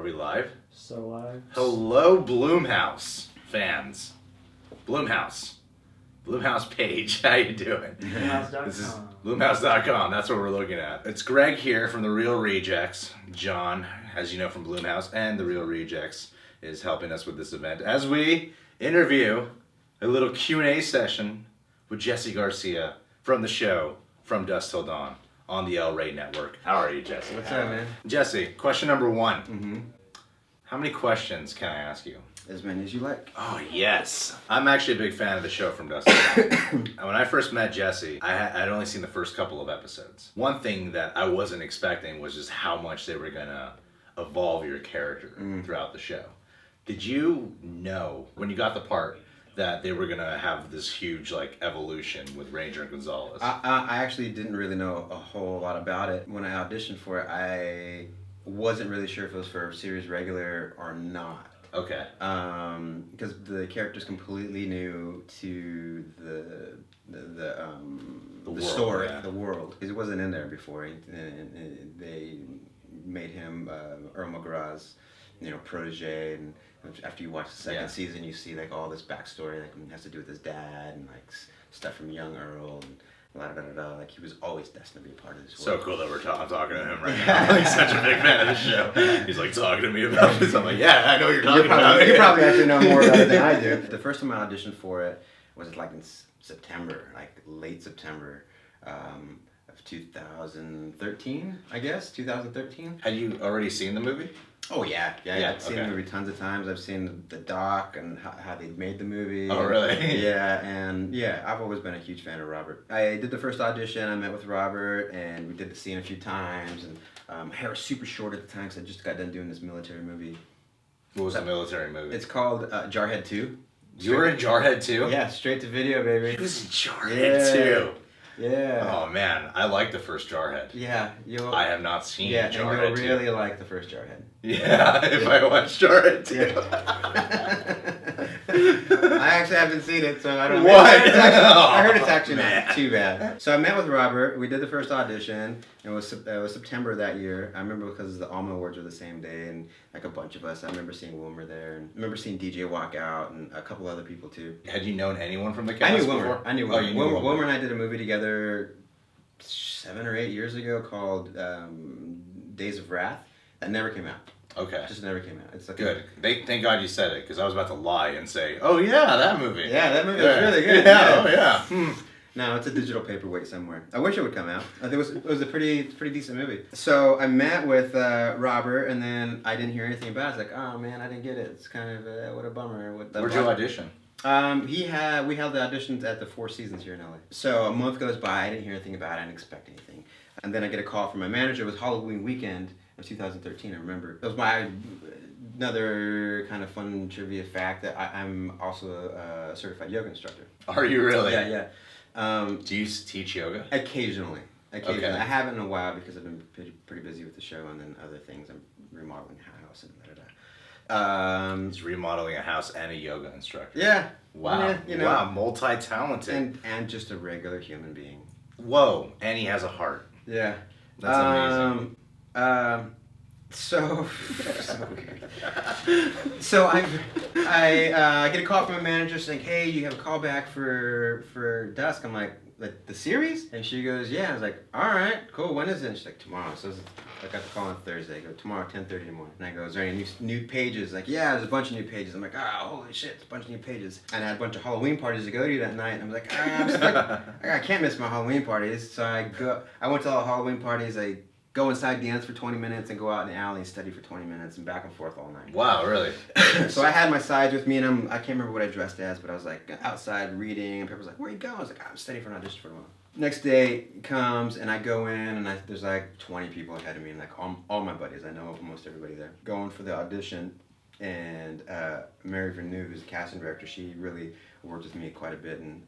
we live? So live. Hello, Blumhouse fans. Blumhouse page. How you doing? Blumhouse.com. This is Blumhouse.com. That's what we're looking at. It's Greg here from the Reel Rejects. John, as you know from Blumhouse, and the Reel Rejects is helping us with this event as we interview a little Q&A session with Jesse Garcia from the show From Dusk Till Dawn on the El Rey Network. How are you, Jesse? What's up, man? Jesse, question number one. Mm-hmm. How many questions can I ask you? As many as you like. Oh, yes. I'm actually a big fan of the show From Dusk Till Dawn. When I first met Jesse, I'd only seen the first couple of episodes. One thing that I wasn't expecting was just how much they were going to evolve your character throughout the show. Did you know, when you got the part, that they were going to have this huge evolution with Ranger and Gonzalez? I actually didn't really know a whole lot about it. When I auditioned for it, I wasn't really sure if it was for series regular or not. Okay. Because the character's completely new to the world, story, yeah. the world. Because it wasn't in there before. And they made him Earl McGraw's, protege, and after you watch the second season, you see all this backstory, it has to do with his dad and stuff from young Earl and he was always destined to be a part of this world. So cool that I'm talking to him right now. I'm such a big fan of the show. He's talking to me about this. I'm yeah, I know what you're talking about. You probably actually know more about it than I do. The first time I auditioned for it was in September, late September of 2013, I guess, 2013. Had you already seen the movie? Oh, yeah. I've seen the movie tons of times. I've seen the doc and how they made the movie. Oh, really? Yeah, I've always been a huge fan of Robert. I did the first audition. I met with Robert, and we did the scene a few times. And my hair was super short at the time because I just got done doing this military movie. What was the military movie? It's called Jarhead 2. You were in Jarhead 2? Yeah, straight to video, baby. He was in Jarhead 2. Yeah. Oh, man. I like the first Jarhead. Yeah. I have not seen Jarhead 2. Yeah, and you'll really like the first Jarhead. Yeah, if I watch Jarhead 2. I actually haven't seen it, so I don't know. What? I heard it's actually not too bad. So I met with Robert. We did the first audition. It was September that year. I remember because the Alma Awards were the same day, and a bunch of us. I remember seeing Wilmer there, and I remember seeing DJ walk out, and a couple other people too. Had you known anyone from the cast I knew Wilmer. before? I knew Wilmer. Oh, you knew Wilmer and I did a movie together 7 or 8 years ago called Days of Wrath. That never came out. Okay. It just never came out. It's good. Thank God you said it, because I was about to lie and say, oh yeah, that movie. Yeah, that movie was really good. Yeah. No, it's a digital paperweight somewhere. I wish it would come out. I think it was a pretty decent movie. So I met with Robert, and then I didn't hear anything about it. It's oh man, I didn't get it. It's kind of what a bummer. Where'd you audition? We held the auditions at the Four Seasons here in LA. So a month goes by, I didn't hear anything about it, I didn't expect anything. And then I get a call from my manager. It was Halloween weekend of 2013, I remember. It was another kind of fun trivia fact that I'm also a certified yoga instructor. Are you really? Yeah. Do you teach yoga? Occasionally. Okay. I haven't in a while because I've been pretty busy with the show and then other things. I'm remodeling a house and He's remodeling a house and a yoga instructor. Yeah. Wow. Yeah, wow, multi-talented. And just a regular human being. Whoa, and he has a heart. Yeah. That's amazing. So weird. So I get a call from a manager saying, "Hey, you have a call back for Dusk." I'm like the series? And she goes, "Yeah." I was like, "All right, cool. When is it?" And she's like, "Tomorrow." So I got the call on Thursday. I go, "Tomorrow, 10:30 in the morning." And I go, "Is there any new pages?" Like, "Yeah, there's a bunch of new pages." I'm like, holy shit, it's a bunch of new pages. And I had a bunch of Halloween parties to go to that night. And I'm like, I can't miss my Halloween parties. So I went to all the Halloween parties. I go inside, dance for 20 minutes, and go out in the alley and study for 20 minutes, and back and forth all night. Wow, really? So I had my sides with me, and I can't remember what I dressed as, but I was outside reading, and people was like, "Where you going?" I was like, "I'm studying for an audition for tomorrow." Next day comes, and I go in, and there's 20 people ahead of me, and all my buddies. I know almost everybody there. Going for the audition, and Mary Vernew, who's the casting director, she really worked with me quite a bit, and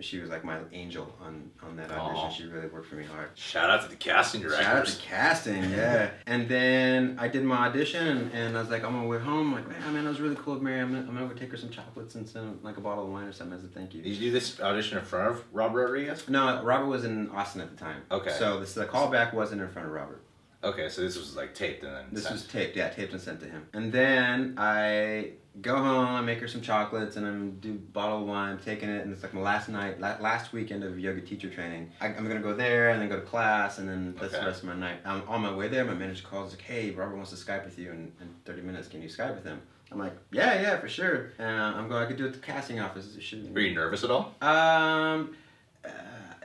she was my angel on that audition. She really worked for me hard. Shout out to the casting directors. Shout out to casting, yeah. And then I did my audition, and I was like, on my way home, man, that was really cool of Mary. I'm gonna go take her some chocolates and some a bottle of wine or something as a thank you. Did you do this audition in front of Robert Rodriguez? No, Robert was in Austin at the time. Okay. So the callback wasn't in front of Robert. Okay, so this was like taped and then This sent. was taped, yeah, taped and sent to him. And then I go home, I make her some chocolates, and I'm do bottle of wine, I'm taking it, and it's like my last weekend of yoga teacher training. I'm gonna go there and then go to class, and then that's the rest of my night. I'm on my way there, my manager calls like, hey, Robert wants to Skype with you in 30 minutes. Can you Skype with him? I'm like, yeah, for sure. And I'm going, I could do it at the casting office. Were you nervous at all?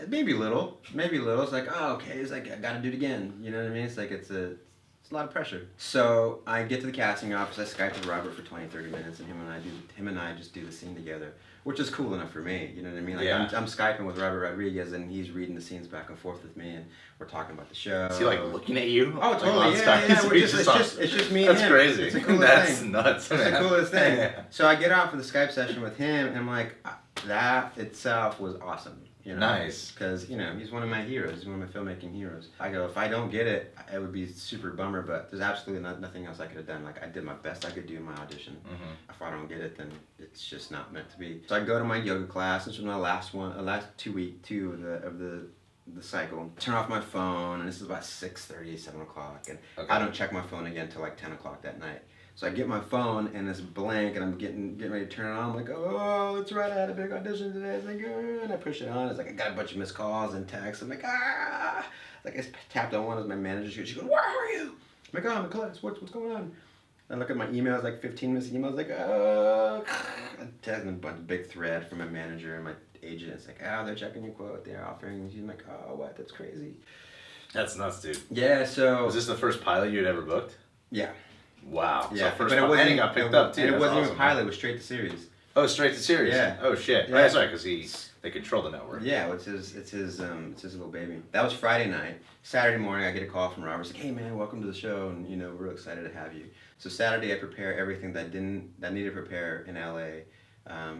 Maybe a little. It's like, oh, okay. It's like I gotta do it again. You know what I mean? It's like it's a lot of pressure. So I get to the casting office. I Skype with Robert for 20, 30 minutes, and him and I just do the scene together, which is cool enough for me. You know what I mean? Like I'm Skyping with Robert Rodriguez, and he's reading the scenes back and forth with me, and we're talking about the show. Is he like looking at you? Oh, totally. Like, It's just me and That's him. crazy. It's the coolest That's thing. nuts. It's the coolest thing. So I get off of the Skype session with him, and I'm like, that itself was awesome. You know, nice. Because, he's one of my heroes. He's one of my filmmaking heroes. I go, if I don't get it, it would be super bummer, but there's absolutely nothing else I could have done. Like, I did my best I could do in my audition. Mm-hmm. If I don't get it, then it's just not meant to be. So I go to my yoga class. This was my last 2 of the cycle. Turn off my phone, and this is about 6:30, 7 o'clock, and I don't check my phone again until like 10 o'clock that night. So I get my phone, and it's blank, and I'm getting ready to turn it on. I'm like, oh, that's right, I had a big audition today. It's like, and I push it on. It's like, I got a bunch of missed calls and texts. I'm like, Like, I tapped on one as my manager. She goes, where are you? I'm like, oh, I'm in class. What's going on? I look at my emails, like 15 missed emails, like, I'm texting a bunch of big thread from my manager and my agent. It's like, they're checking your quote. They're offering. She's like, oh, what? That's crazy. That's nuts, dude. Yeah, so... Was this the first pilot you had ever booked? Yeah. Wow. Yeah, so first pilot, and it got picked up, too. And it That's wasn't awesome, even pilot. It was straight to series. Oh, straight to series? Yeah. Oh, shit. Yeah. Oh, that's right, because they control the network. Yeah, it's his little baby. That was Friday night. Saturday morning, I get a call from Robert. He's like, hey, man, welcome to the show, and, we're real excited to have you. So Saturday, I prepare everything that I needed to prepare in LA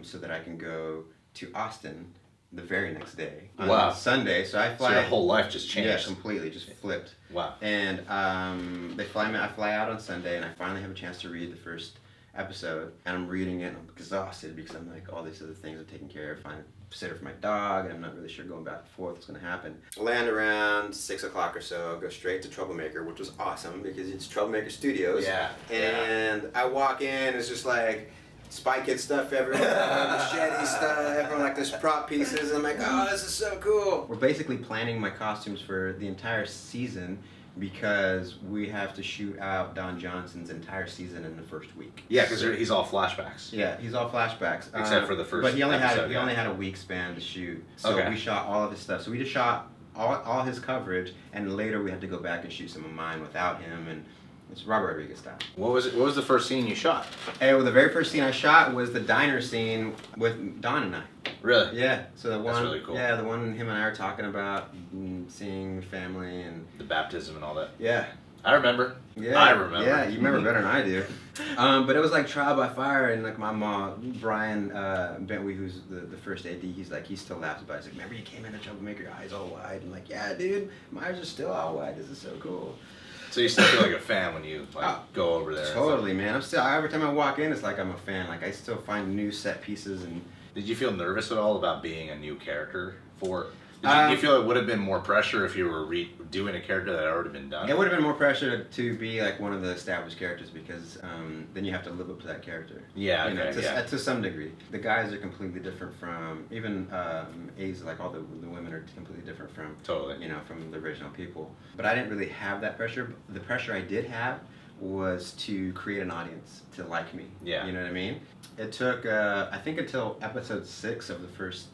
so that I can go to Austin the very next day. On Sunday, so I fly... So your whole life just changed. Yeah, completely, just flipped. Wow. And I fly out on Sunday, and I finally have a chance to read the first episode, and I'm reading it, and I'm exhausted because I'm like, all these other things are taken care of. Find a sitter for my dog, and I'm not really sure going back and forth what's going to happen. Land around 6 o'clock or so, go straight to Troublemaker, which was awesome because it's Troublemaker Studios. Yeah. And I walk in, it's just like Spy Kid stuff everywhere, machete stuff, everyone like there's prop pieces, and I'm like, oh, this is so cool. We're basically planning my costumes for the entire season because we have to shoot out Don Johnson's entire season in the first week. Yeah, because he's all flashbacks. Yeah, he's all flashbacks. Except for the first But he only episode, had a week span to shoot. So we shot all of his stuff. So we just shot all his coverage, and later we had to go back and shoot some of mine without him, and it's Robert Rodriguez style. What was the first scene you shot? Well, the very first scene I shot was the diner scene with Don and I. Really? Yeah. So That's really cool. Yeah, the one him and I are talking about seeing family and the baptism and all that. Yeah. I remember. Yeah. I remember. Yeah, you remember better than I do. But it was like trial by fire, and like my mom, Brian Bentley, who's the first AD, he still laughs about it. He's like, remember you came in the Troublemaker, your eyes all wide? I'm like, yeah, dude, my eyes are still all wide. This is so cool. So you still feel like a fan when you go over there? Totally, man. I'm still, every time I walk in, it's like I'm a fan. Like I still find new set pieces and. Did you feel nervous at all about being a new character for? Did you feel it would have been more pressure if you were doing a character that had already been done? It would have been more pressure to be like one of the established characters because then you have to live up to that character. Yeah, to some degree. The guys are completely different from even A's. Like all the women are completely different from from the original people. But I didn't really have that pressure. The pressure I did have was to create an audience to like me. Yeah. You know what I mean? It took I think until episode 6 of the first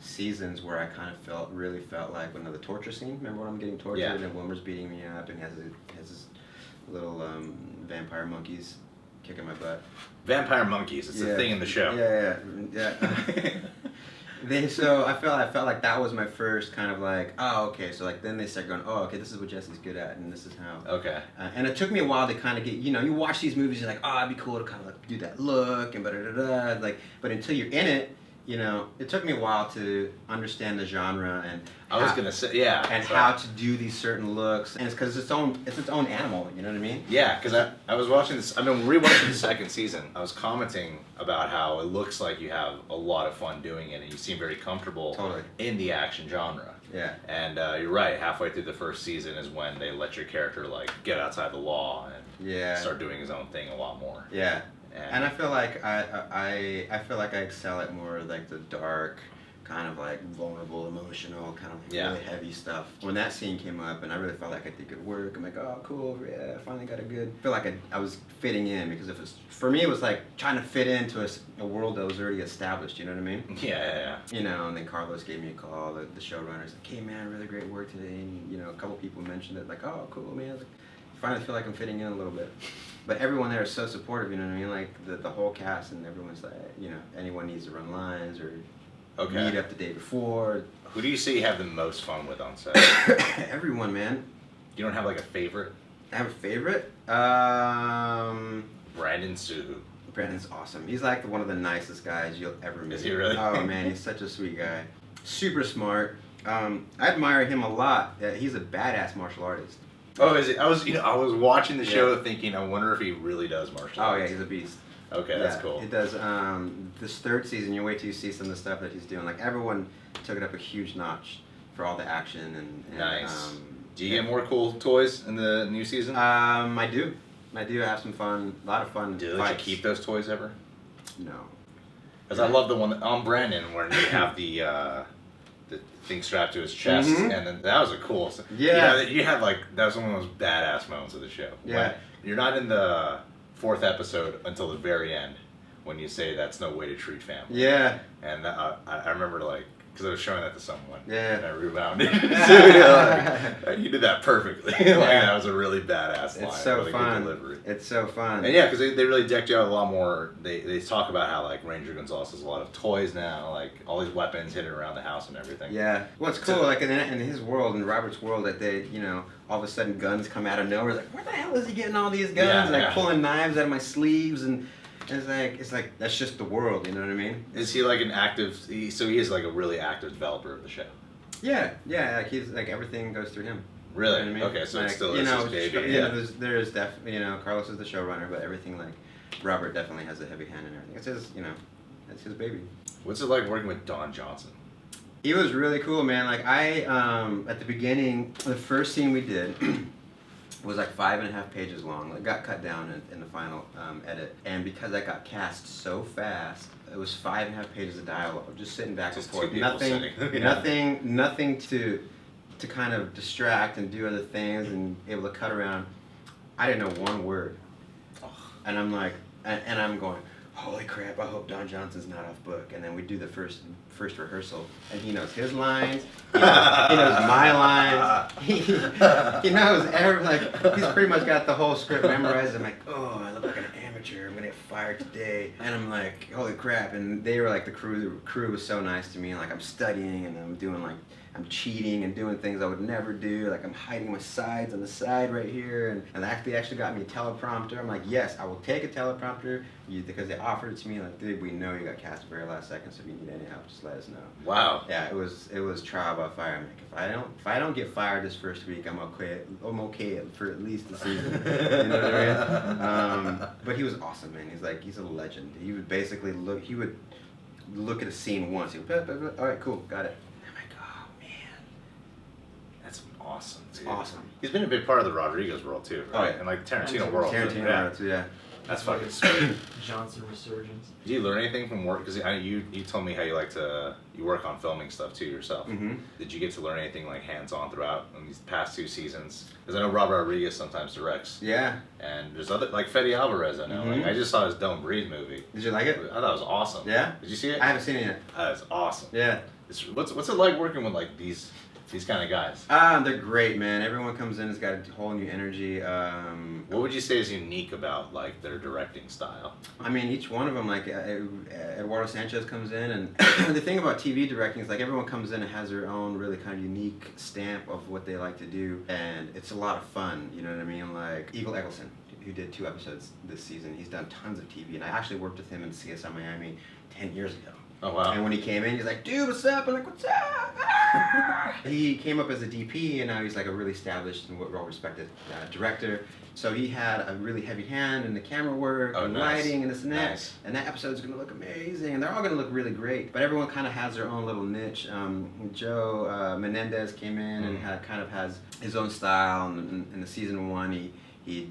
seasons where I kind of really felt like when the torture scene. Remember when I'm getting tortured and Wilmer's beating me up and he has his little vampire monkeys kicking my butt. Vampire monkeys. It's a thing in the show. Yeah. So I felt like that was my first kind of like, oh, okay. So like then they start going, oh, okay, this is what Jesse's good at, and this is how. Okay. And it took me a while to kind of get, you watch these movies, you're like, oh, it'd be cool to kind of like do that look and like, but until you're in it, it took me a while to understand the genre and how to do these certain looks, and it's because it's its own animal. You know what I mean? Yeah, because I was watching this. I've been rewatching the second season. I was commenting about how it looks like you have a lot of fun doing it, and you seem very comfortable in the action genre. Yeah. And you're right. Halfway through the first season is when they let your character like get outside the law and start doing his own thing a lot more. Yeah. And I feel like I feel like I excel at more like the dark, kind of like vulnerable, emotional, kind of like really heavy stuff. When that scene came up, and I really felt like I did good work. I'm like, oh, cool, yeah, I finally got a good. I feel like I was fitting in because for me, it was like trying to fit into a world that was already established. You know what I mean? Yeah. You know, and then Carlos gave me a call. The showrunner's like, hey man, really great work today. And you know, a couple people mentioned it, like, oh, cool, man. Like, I finally feel like I'm fitting in a little bit. But everyone there is so supportive. You know what I mean? Like the whole cast and everyone's like, you know, anyone needs to run lines or. Meet up the day before. Who do you see have the most fun with on set? Everyone, man. You don't have like a favorite? I have a favorite? Brandon Suhu. Brandon's awesome. He's like one of the nicest guys you'll ever meet. Is he really? Oh man, he's such a sweet guy. Super smart. I admire him a lot. He's a badass martial artist. Oh, is it? I was watching the show thinking, I wonder if he really does martial arts. Oh yeah, he's a beast. Okay, that's cool. He does. This third season, you wait till you see some of the stuff that he's doing. Like everyone took it up a huge notch for all the action and nice. Do you get more cool toys in the new season? I do. I have some fun, a lot of fun. Do they let you keep those toys ever? No. Because I love the one on Brandon where you have the thing strapped to his chest, and then that was a cool. Yeah. You had like that was one of those badass moments of the show. Yeah. When you're not in the 4th episode until the very end when you say that's no way to treat family. Yeah. And I remember like, because I was showing that to someone. Yeah. And I rebounded. So, you did that perfectly. Like, that was a really badass line. It's so really fun. Good delivery. It's so fun. And yeah, because they really decked you out a lot more. They talk about how like Ranger Gonzalez has a lot of toys now, like all these weapons hidden around the house and everything. Yeah. What's cool, like in his world, in Robert's world, that they, you know, all of a sudden guns come out of nowhere. Like, where the hell is he getting all these guns? Like pulling knives out of my sleeves and it's like that's just the world. You know what I mean? Is he like an active? So he is like a really active developer of the show. Yeah. Like he's like everything goes through him. Really? You know what I mean? Okay, so like, it's still you know, his baby. You know, there's definitely, you know, Carlos is the showrunner, but everything like Robert definitely has a heavy hand in everything. It's his, you know, it's his baby. What's it like working with Don Johnson? He was really cool, man. Like I, at the beginning, the first scene we did was like 5.5 pages long. It got cut down in the final edit, and because I got cast so fast, it was 5.5 pages of dialogue, just sitting back and forth. Nothing to kind of distract and do other things and able to cut around. I didn't know one word, and I'm like, and I'm going, holy crap! I hope Don Johnson's not off book. And then we do the first rehearsal, and he knows his lines. He knows my lines. He knows he's pretty much got the whole script memorized. I'm like, oh, I look like an amateur. I'm gonna get fired today. And I'm like, holy crap! And they were like the crew. The crew was so nice to me. Like I'm studying and I'm doing like. I'm cheating and doing things I would never do. Like I'm hiding my sides on the side right here, and they actually got me a teleprompter. I'm like, yes, I will take a teleprompter because they offered it to me. Like, dude, we know you got cast at the very last second, so if you need any help, just let us know. Wow. Yeah, it was trial by fire. I'm like, if I don't get fired this first week, I'm okay for at least the season. You know what I mean? But he was awesome, man. He's a legend. He would basically look at a scene once. He would, all right, cool, got it. That's awesome, dude. Awesome. He's been a big part of the Rodriguez world too, right? Oh, yeah. And like Tarantino world. World too, yeah. That's fucking sweet. Johnson resurgence. Did you learn anything from work? Because you told me how you work on filming stuff too yourself. Mm-hmm. Did you get to learn anything like hands-on throughout in these past 2 seasons? Because I know Robert Rodriguez sometimes directs. Yeah. And there's other, like Freddie Alvarez, I know. Mm-hmm. Like, I just saw his Don't Breathe movie. Did you like it? I thought it was awesome. Yeah? Did you see it? I haven't seen it yet. That's awesome. Yeah. What's it like working with like these kind of guys? They're great, man. Everyone comes in, has got a whole new energy. What would you say is unique about like their directing style? I mean, each one of them, like Eduardo Sanchez comes in, and the thing about TV directing is like everyone comes in and has their own really kind of unique stamp of what they like to do, and it's a lot of fun. You know what I mean? Like Eagle Eggleston, who did 2 episodes this season. He's done tons of TV, and I actually worked with him in CSI Miami 10 years ago. Oh wow! And when he came in, he's like, "Dude, what's up?" I'm like, "What's up?" He came up as a DP, and now he's like a really established and well-respected director. So he had a really heavy hand in the camera work and lighting and this and that. Nice. And that episode's gonna look amazing, and they're all gonna look really great. But everyone kind of has their own little niche. Joe Menendez came in and kind of has his own style. And in the season 1, he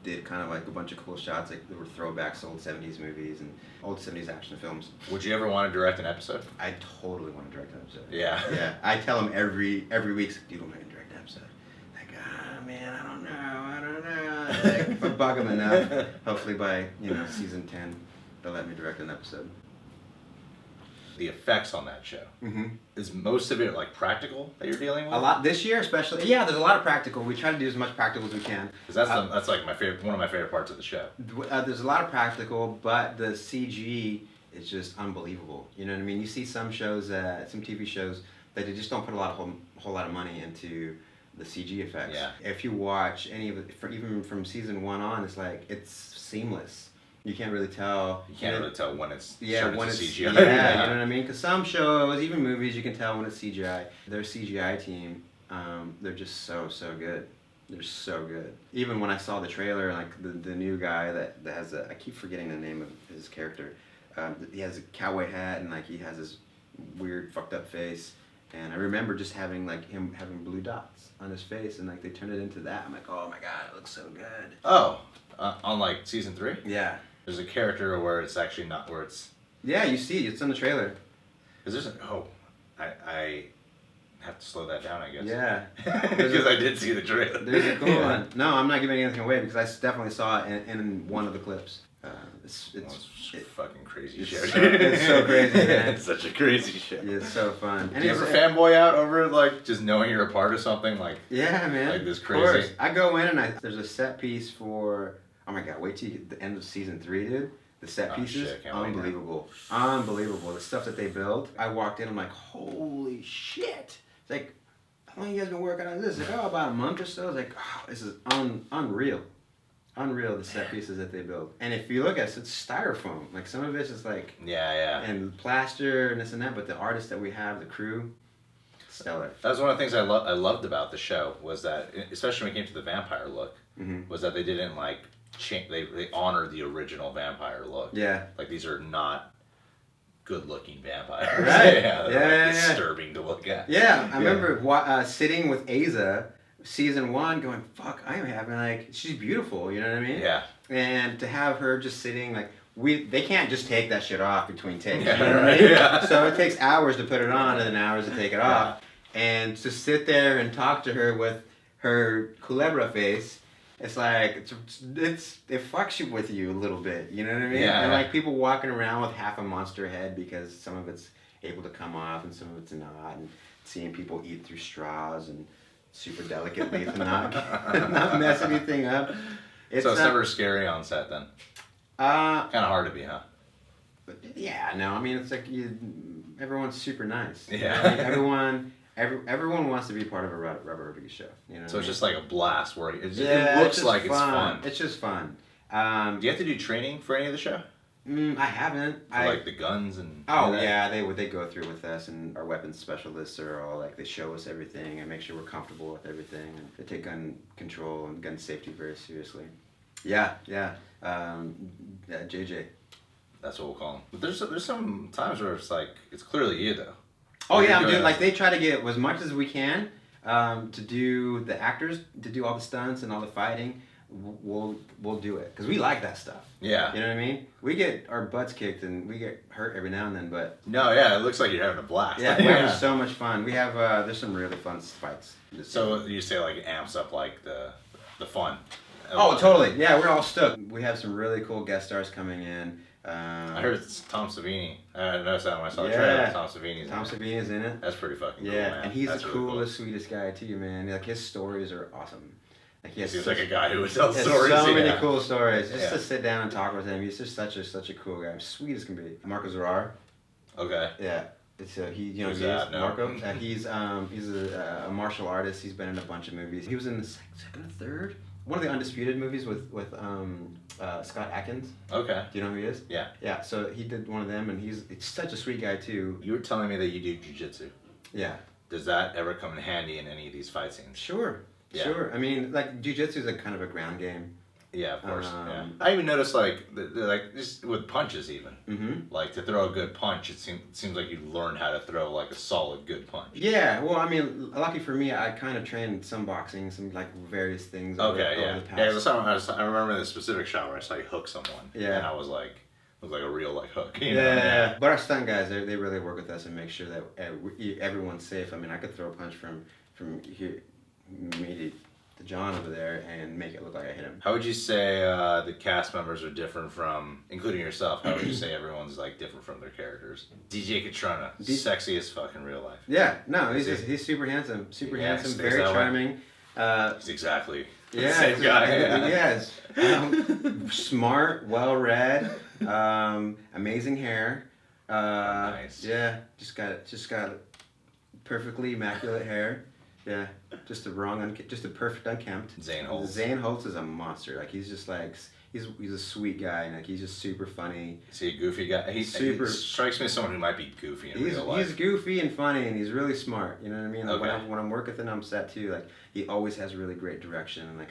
did kind of like a bunch of cool shots, like there were throwbacks to old 70s movies and old 70s action films. Would you ever want to direct an episode? I totally want to direct an episode. Yeah. Yeah. I tell him every week, dude, I'm going to direct an episode. Like, man, I don't know. Like, if I bug them enough, hopefully by, season 10, they'll let me direct an episode. The effects on that show. Is most of it like practical that you're dealing with? A lot this year, especially. Yeah, there's a lot of practical. We try to do as much practical as we can. Because that's like my favorite, one of my favorite parts of the show. There's a lot of practical, but the CG is just unbelievable. You know what I mean? You see some shows, some TV shows, that they just don't put a whole lot of money into the CG effects. Yeah. If you watch any of it, even from season 1 on, it's like it's seamless. You can't really tell. You can't really tell when it's when it's CGI. Yeah, you know what I mean? Because some shows, even movies, you can tell when it's CGI. Their CGI team, they're just so good. They're so good. Even when I saw the trailer, like the new guy that has I keep forgetting the name of his character. He has a cowboy hat and like he has this weird fucked up face. And I remember just having him having blue dots on his face, and like they turned it into that. I'm like, oh my god, it looks so good. Oh, on like season 3? Yeah. There's a character where it's actually not where it's. Yeah, you see, it's in the trailer. Because there's I have to slow that down, I guess. Yeah. Because I did see the trailer. There's a cool one. No, I'm not giving anything away because I definitely saw it in one of the clips. It's fucking crazy it's show. It's so crazy, man. It's such a crazy show. It's so fun. Do you ever fanboy out over like just knowing you're a part of something like? Yeah, man. Like this Of crazy. course. I go in and there's a set piece for. Oh my god! Wait till you get the end of season 3, dude. The set pieces, shit, can't wait, unbelievable, unbelievable. The stuff that they build. I walked in, I'm like, holy shit! It's like, how long you guys been working on this? Like, about a month or so. I was like, oh, this is unreal. Unreal, the set pieces that they build. And if you look at it, it's styrofoam. Like some of it's just like and plaster and this and that. But the artists that we have, the crew, stellar. That was one of the things I loved about the show was that, especially when it came to the vampire look, was that they didn't like change. They honored the original vampire look. Yeah. Like these are not good-looking vampires. Right. They're disturbing to look at. Yeah, I remember sitting with Aza, season 1, going, "Fuck, I am having like she's beautiful." You know what I mean? Yeah. And to have her just sitting like they can't just take that shit off between takes. Yeah, You know what I mean? yeah. So it takes hours to put it on and then hours to take it off, and to sit there and talk to her with her culebra face. It's like it fucks you with you a little bit, you know what I mean? Yeah. And like people walking around with half a monster head because some of it's able to come off and some of it's not, and seeing people eat through straws and super delicately to not mess anything up. So it's never scary on set then. Kind of hard to be, huh? But yeah, no, I mean it's like everyone's super nice. Yeah. I mean, everyone wants to be part of a rubber review show. You know. So it's just like a blast where it it's looks like it's fun. It's just fun. Do you have to do training for any of the show? I haven't. For like the guns and. Oh yeah, they go through with us, and our weapons specialists are all like they show us everything and make sure we're comfortable with everything, and they take gun control and gun safety very seriously. Yeah. JJ. That's what we'll call him. But there's some times where it's like it's clearly you though. Oh yeah, I'm doing like they try to get as much as we can to do the actors to do all the stunts and all the fighting. We'll do it because we like that stuff. Yeah. You know what I mean? We get our butts kicked and we get hurt every now and then, but no, yeah, it looks like you're having a blast. yeah, we're having so much fun. We have there's some really fun fights. So you say like it amps up like the fun. Oh, totally. Yeah, we're all stoked. We have some really cool guest stars coming in. I heard it's Tom Savini. I noticed that when I saw the trailer. Tom Savini's in it. That's pretty fucking cool, Yeah, man. and he's That's the really coolest, sweetest guy too, man. Like his stories are awesome. Like he seems like a guy who would tell he has stories. So many cool stories. Just Yeah. to sit down and talk with him, he's just such a cool guy. Sweet as can be. Marco Zerrar. Okay. Yeah. It's Who's that? No. Marco. He's a martial artist. He's been in a bunch of movies. He was in the second or third. One of the Undisputed movies with Scott Adkins. Okay. Do you know who he is? Yeah. Yeah, so he did one of them, and it's such a sweet guy too. You were telling me that you do jiu-jitsu. Yeah. Does that ever come in handy in any of these fight scenes? Sure. Yeah. Sure. I mean, like, jiu-jitsu is a kind of a ground game. Yeah, of course. Yeah. I even noticed like just with punches even. Mm-hmm. Like to throw a good punch, it seems like you learn how to throw like a solid good punch. Yeah, well, I mean, lucky for me, I kind of trained some boxing, some like various things. Over the past. I remember the specific shot where I saw you hook someone. Yeah. And I was like, it was like a real like hook. You know? Yeah. But our stunt guys, they really work with us and make sure that everyone's safe. I mean, I could throw a punch from here, me to John over there and make it look like I hit him. How would you say the cast members are different from, including yourself, how would you say everyone's like different from their characters? DJ Katrina, sexy as fuck in real life. Yeah, no, he's super handsome, very charming. He's exactly the same guy. Yes. Smart, well-read, amazing hair. Nice. Yeah, just got perfectly immaculate hair. Yeah, just a perfect unkempt. Zane Holtz. Zane Holtz is a monster. Like he's just like he's a sweet guy and like he's just super funny. Is he a goofy guy? He strikes me as someone who might be goofy in real life. He's goofy and funny and he's really smart. You know what I mean? Like okay. when I'm working with him on set too, like he always has really great direction and like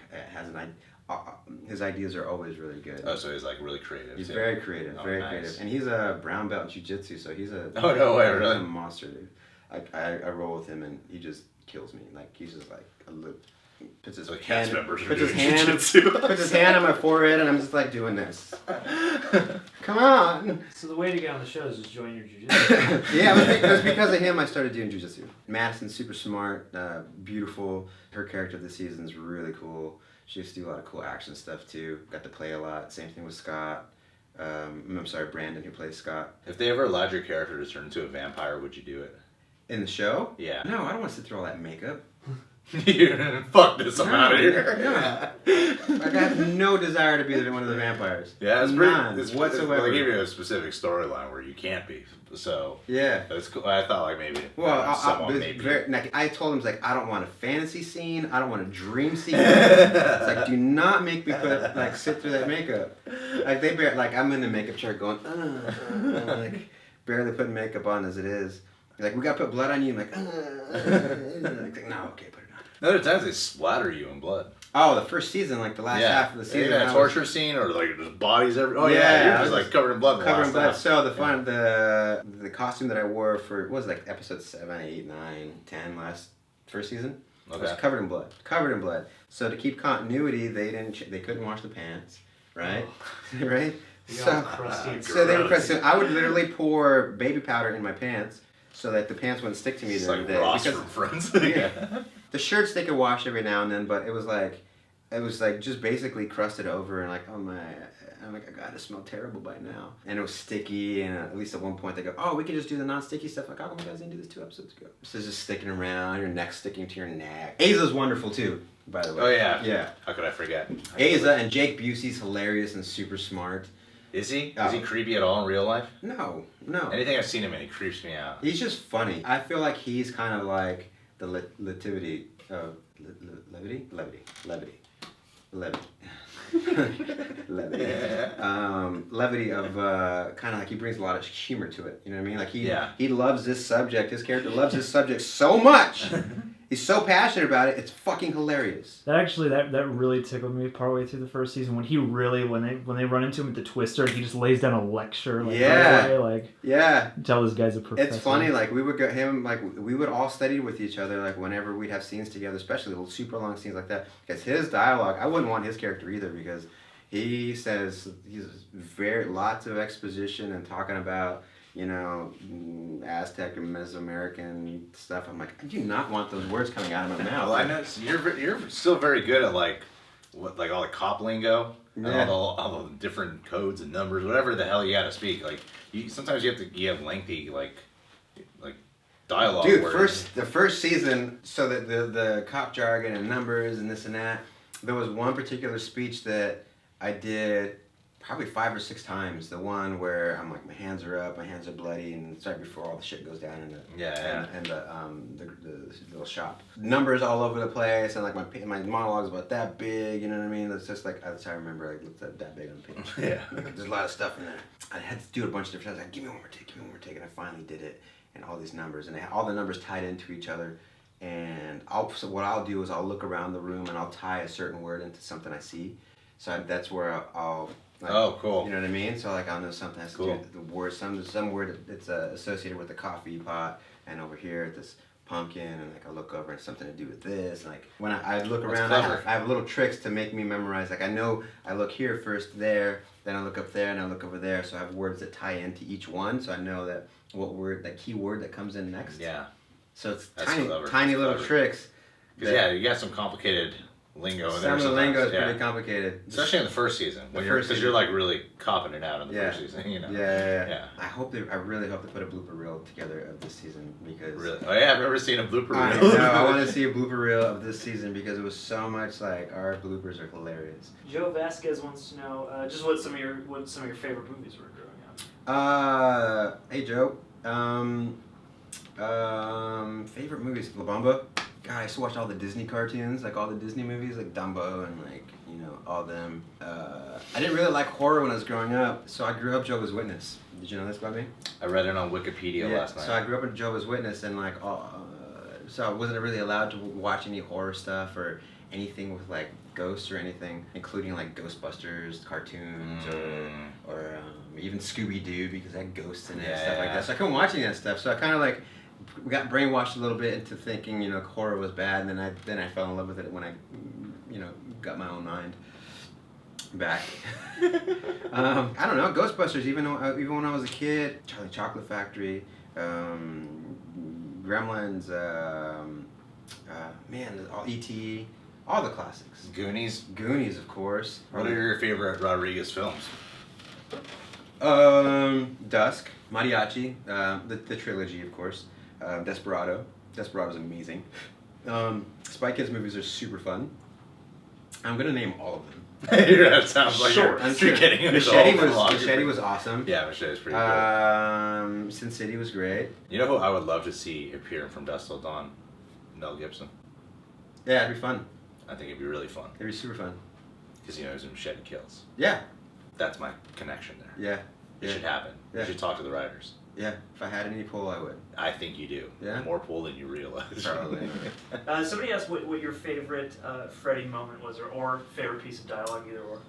his ideas are always really good. Oh, so he's like really creative. He's too. very creative, nice. creative, and he's a brown belt in jiu-jitsu, so he's a oh no way, really? He's a monster, dude. I roll with him and he just kills me. Like he's just like puts his hand on my forehead and I'm just like doing this. Come on. So the way to get on the show is just join your jiu-jitsu. Yeah, it was because of him I started doing jiu-jitsu. Madison's super smart, beautiful. Her character this season is really cool. She used to do a lot of cool action stuff too. Got to play a lot. Same thing with Scott. I'm sorry, Brandon, who plays Scott. If they ever allowed your character to turn into a vampire, would you do it? In the show? Yeah. No, I don't want to sit through all that makeup. Fuck this, I'm out of here. No. I have no desire to be one of the vampires. Yeah, it's none pretty whatsoever. They give you a specific storyline where you can't be. So yeah, it's cool. I thought like maybe. Well, I told him like I don't want a fantasy scene. I don't want a dream scene. It's like do not make me sit through that makeup. Like I'm in the makeup chair going like barely putting makeup on as it is. Like, we gotta put blood on you. I'm like, no, okay, put it on. Other times they splatter you in blood. Oh, the first season, like the last half of the season. Yeah, torture scene or like just bodies everywhere. Oh yeah, you're just like covered in blood. Covered in blood. So the costume that I wore for, what was it, like episode 7, 8, 9, 10 first season? Okay. Was covered in blood. Covered in blood. So to keep continuity, they couldn't wash the pants, right? Oh. Right? So they were crusty. I would literally pour baby powder in my pants so that the pants wouldn't stick to me during the day. Ross from Friends. Yeah. The shirts they could wash every now and then, but it was like just basically crusted over and like, oh my, I'm like, I gotta smell terrible by now. And it was sticky, and at least at one point they go, oh, we can just do the non-sticky stuff. Like, how come you guys didn't do this 2 episodes ago? So it's just sticking around, your neck sticking to your neck. Aza's wonderful too, by the way. Oh yeah. Yeah. How could I forget? Aza and Jake Busey's hilarious and super smart. Is he? Is he creepy at all in real life? No. Anything I've seen him in, he creeps me out. He's just funny. I feel like he's kind of like the levity. Levity. Levity of kind of like he brings a lot of humor to it. You know what I mean? Like he loves this subject. His character loves this subject so much. He's so passionate about it. It's fucking hilarious. That really tickled me partway through the first season when when they run into him at the Twister and he just lays down a lecture. Like, right away, like tell this guy's a professor. It's funny. Like we would all study with each other. Like whenever we'd have scenes together, especially little super long scenes like that. Because his dialogue, I wouldn't want his character either because he says lots of exposition and talking about, you know, Aztec and Mesoamerican stuff. I'm like, I do not want those words coming out of my mouth. Well, I know you're still very good at like all the cop lingo and all the different codes and numbers, whatever the hell you got to speak. Like sometimes you have lengthy like dialogue. Dude, the first season, so that the cop jargon and numbers and this and that. There was one particular speech that I did. probably 5 or 6 times. The one where I'm like, my hands are up, my hands are bloody, and it's right before all the shit goes down in the little shop. Numbers all over the place, and like my monologue's about that big. You know what I mean? It's just like that's how I remember. Like looked that big on the page. Yeah. Like, there's a lot of stuff in there. I had to do it a bunch of different times. Like, give me one more take, and I finally did it. And all these numbers, and all the numbers tied into each other. And what I'll do is I'll look around the room and I'll tie a certain word into something I see. So that's where I'll like, oh, cool. You know what I mean? So like I'll know something has to do with the word, some word that's associated with the coffee pot, and over here this pumpkin, and like I look over and something to do with this. Like when I look around, I have little tricks to make me memorize. Like I know I look here first, there, then I look up there, and I look over there. So I have words that tie into each one, so I know that what word, that key word that comes in next. Yeah. So it's tiny little tricks. Because you got some complicated lingo in there. Some of the lingo is pretty complicated. Especially in the first season. Because you're like really copping it out in the first season, you know. Yeah. I really hope they put a blooper reel together of this season because... Really? Oh yeah, I've never seen a blooper reel. I want to see a blooper reel of this season because it was so much like our bloopers are hilarious. Joe Vasquez wants to know just what some of your favorite movies were growing up. Hey Joe. Favorite movies, La Bamba. God, I used to watch all the Disney cartoons, like all the Disney movies, like Dumbo and like, you know, all them. I didn't really like horror when I was growing up, so I grew up Jehovah's Witness. Did you know this about me? I read it on Wikipedia last night. So I grew up in Jehovah's Witness and like, so I wasn't really allowed to watch any horror stuff or anything with like ghosts or anything, including like Ghostbusters cartoons or even Scooby-Doo because it had ghosts in it and stuff like that. So I couldn't watch any of that stuff. So I kind of like got brainwashed a little bit into thinking, you know, horror was bad, and then I fell in love with it when I, you know, got my own mind back. I don't know, Ghostbusters. Even when I was a kid, Charlie Chocolate Factory, Gremlins, all E.T., all the classics. Goonies, of course. What are your favorite Rodriguez films? Dusk, Mariachi, the trilogy, of course. Desperado. Desperado's amazing. Spy Kids movies are super fun. I'm gonna name all of them. That sounds like you're getting into Machete was awesome. Yeah, Machete's pretty good. Sin City was great. You know who I would love to see appear From Dusk Till Dawn? Mel Gibson. Yeah, it'd be fun. I think it'd be really fun. It'd be super fun. Because he knows Machete kills. Yeah. That's my connection there. Yeah. It should happen. Yeah. You should talk to the writers. Yeah, if I had any pull, I would. I think you do. Yeah. More pull than you realize. Probably. Somebody asked what your favorite Freddie moment was, or favorite piece of dialogue, either or.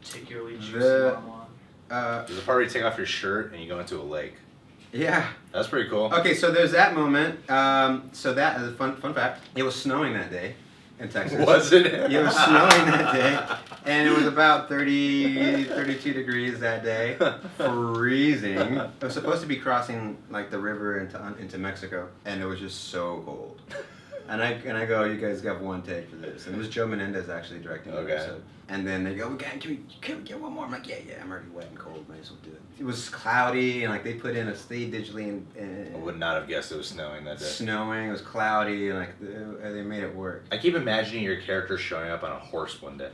Particularly juicy one. There's a part where you take off your shirt and you go into a lake. Yeah. That's pretty cool. Okay, so there's that moment. So that is a fun fact. It was snowing that day in Texas. Was it? It was snowing that day. And it was about 32 degrees that day. Freezing. It was supposed to be crossing like the river into Mexico, and it was just so cold. And I go, you guys got one take for this. And it was Joe Menendez actually directing the episode. And then they go, can we get one more? I'm like, yeah, I'm already wet and cold. Might as well do it. It was cloudy, and like they put in digitally. And I would not have guessed it was snowing that day. Snowing, it was cloudy, and like they made it work. I keep imagining your character showing up on a horse one day.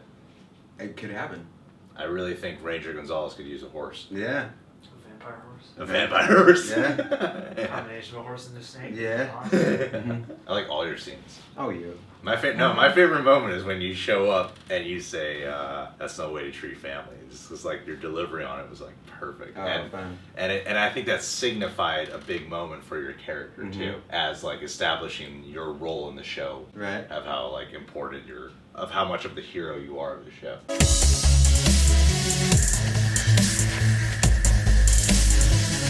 It could happen. I really think Ranger Gonzalez could use a horse. Yeah. Vampire horse. A vampire horse. Yeah. Combination of a horse and a snake. Yeah. I like all your scenes. Oh, you. My favorite moment is when you show up and you say, "That's no way to treat family." It's just like your delivery on it was like perfect. Oh, fun. And I think that signified a big moment for your character too, as like establishing your role in the show. Right. Of how like important of how much of the hero you are of the show.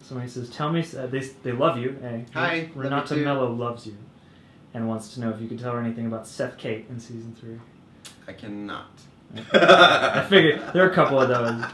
Somebody says, "Tell me," they love you. Hey, hi. Renata Mello loves you, and wants to know if you could tell her anything about Seth Kate in season 3. I cannot. I figured there are a couple of those.